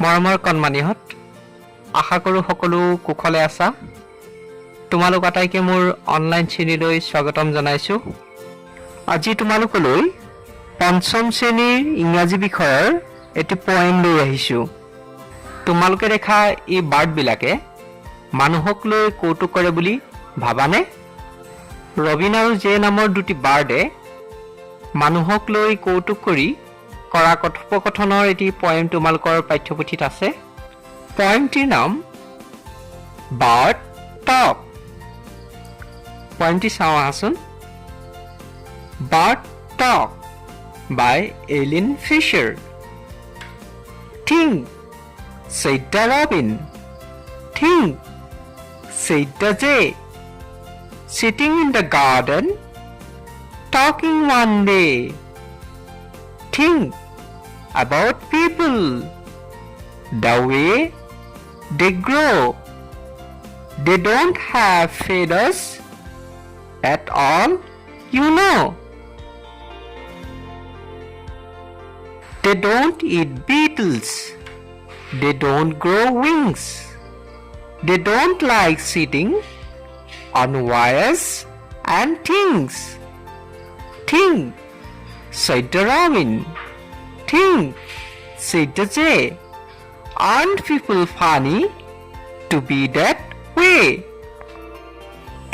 মৰমৰ কণমানিহঁত আশা কৰোঁ সকলো কুশলে আছা। তোমালোক আটাইকে মোৰ অনলাইন শ্ৰেণীলৈ স্বাগতম জনাইছোঁ। আজি তোমালোকলৈ পঞ্চম শ্ৰেণীৰ ইংৰাজী বিষয়ৰ এটি পয়েম লৈ আহিছোঁ। তোমালোকে দেখা এই বাৰ্ডবিলাকে মানুহক লৈ কৌতুক কৰে বুলি ভাবানে? ৰবিন আৰু জে নামৰ দুটি বাৰ্ডে মানুহক লৈ কৌতুক কৰি কৰা কথোপকথনৰ এটি পয়েম তোমালোকৰ পাঠ্যপুথিত আছে। পয়েমটিৰ নাম বাৰ্ড টক। পয়েমটি চাওঁ আহাচোন। Bird talk by Eileen Fisher. Think, said the robin. Think, said the jay. Sitting in the garden, talking one day. Think about people, the way they grow. They don't have feathers at all, you know. They don't eat beetles. They don't grow wings. They don't like sitting on wires and things. Think, said the robin. Think, said the jay. Aren't people funny to be that way?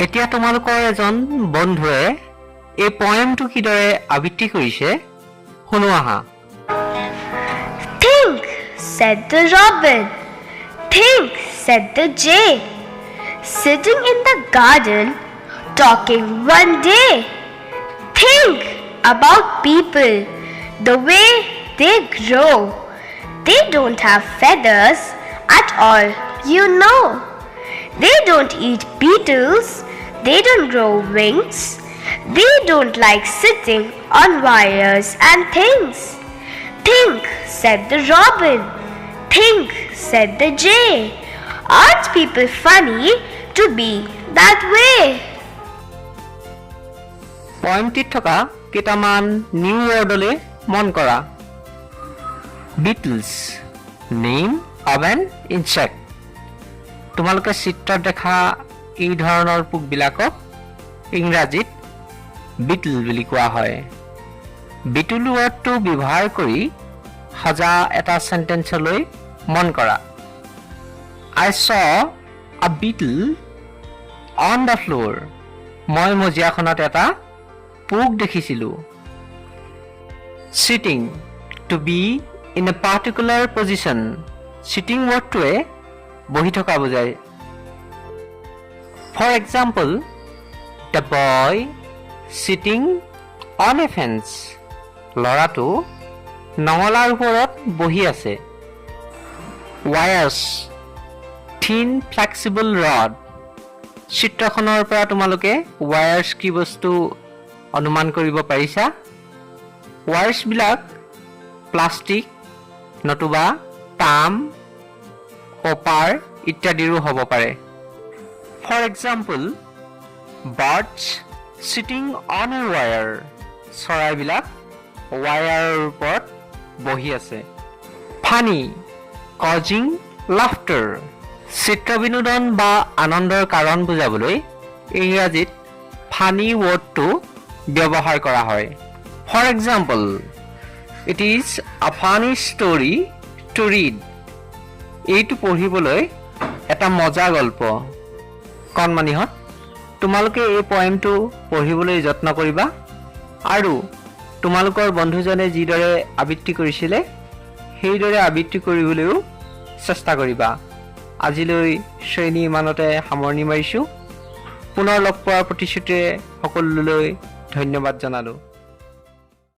এতিয়া তোমালোকৰ এজন বন্ধুৱে এই পয়েমটো কিদৰে আবৃত্তি কৰিছে শুনো আহা। Think, said the robin. Think, said the jay. Sitting in the garden, talking one day. Think about people, the way they grow. They don't have feathers at all, you know. They don't eat beetles. They don't grow wings. They don't like sitting on wires and things. Think, said the robin. Think, said the jay. Aren't people funny to be that way? পয়েমটিত থকা কেইটামান new ৱৰ্ডলৈ মন কৰা। Beatles, name of N insect. তোমালোকে চিত্ৰত দেখা এই ধৰণৰ পোকবিলাকক ইংৰাজীত বিটল বুলি কোৱা হয়। বিটল ৱৰ্ডটো ব্যৱহাৰ কৰি সজা এটা চেণ্টেন্সলৈ মন কৰা। I saw a beetle on the floor. মই মজিয়াখনত এটা পোক দেখিছিলোঁ। Sitting, to be in a particular position. Sitting ৱৰ্ডটোৱে বহি থকা বুজায়। For example, the boy sitting on a fence. ল'ৰাটো নঙলাৰ ওপৰত বহি আছে। Wires, thin flexible rod. চিত্ৰখনৰ পৰা তোমালোকে ৱায়াৰ্ছ কি বস্তু অনুমান কৰিব পাৰিছা? ৱায়াৰ্ছবিলাক প্লাষ্টিক নতুবা তাম, কপাৰ ইত্যাদিৰো হ'ব পাৰে। For example, birds sitting on a wire. চৰাইবিলাক ৱায়াৰৰ ওপৰত বহি আছে। Funny, causing laughter. চিত্ৰ বিনোদন বা আনন্দৰ কাৰণ বুজাবলৈ ইংৰাজীত ফানি ৱৰ্ডটো ব্যৱহাৰ কৰা হয়। For example, it is a funny story to read. এইটো পঢ়িবলৈ এটা মজা গল্প। কণমানিহঁত তোমালোকে এই পয়েমটো পঢ়িবলৈ যত্ন কৰিবা আৰু তোমালোকৰ বন্ধুজনে যিদৰে আবৃত্তি কৰিছিলে সেইদৰে আবৃত্তি কৰিবলৈও চেষ্টা কৰিবা। আজিলৈ শ্ৰেণী ইমানতে সামৰণি মাৰিছোঁ। পুনৰ লগ পোৱাৰ প্ৰতিশ্ৰুতিৰে সকলোলৈ ধন্যবাদ জনালোঁ।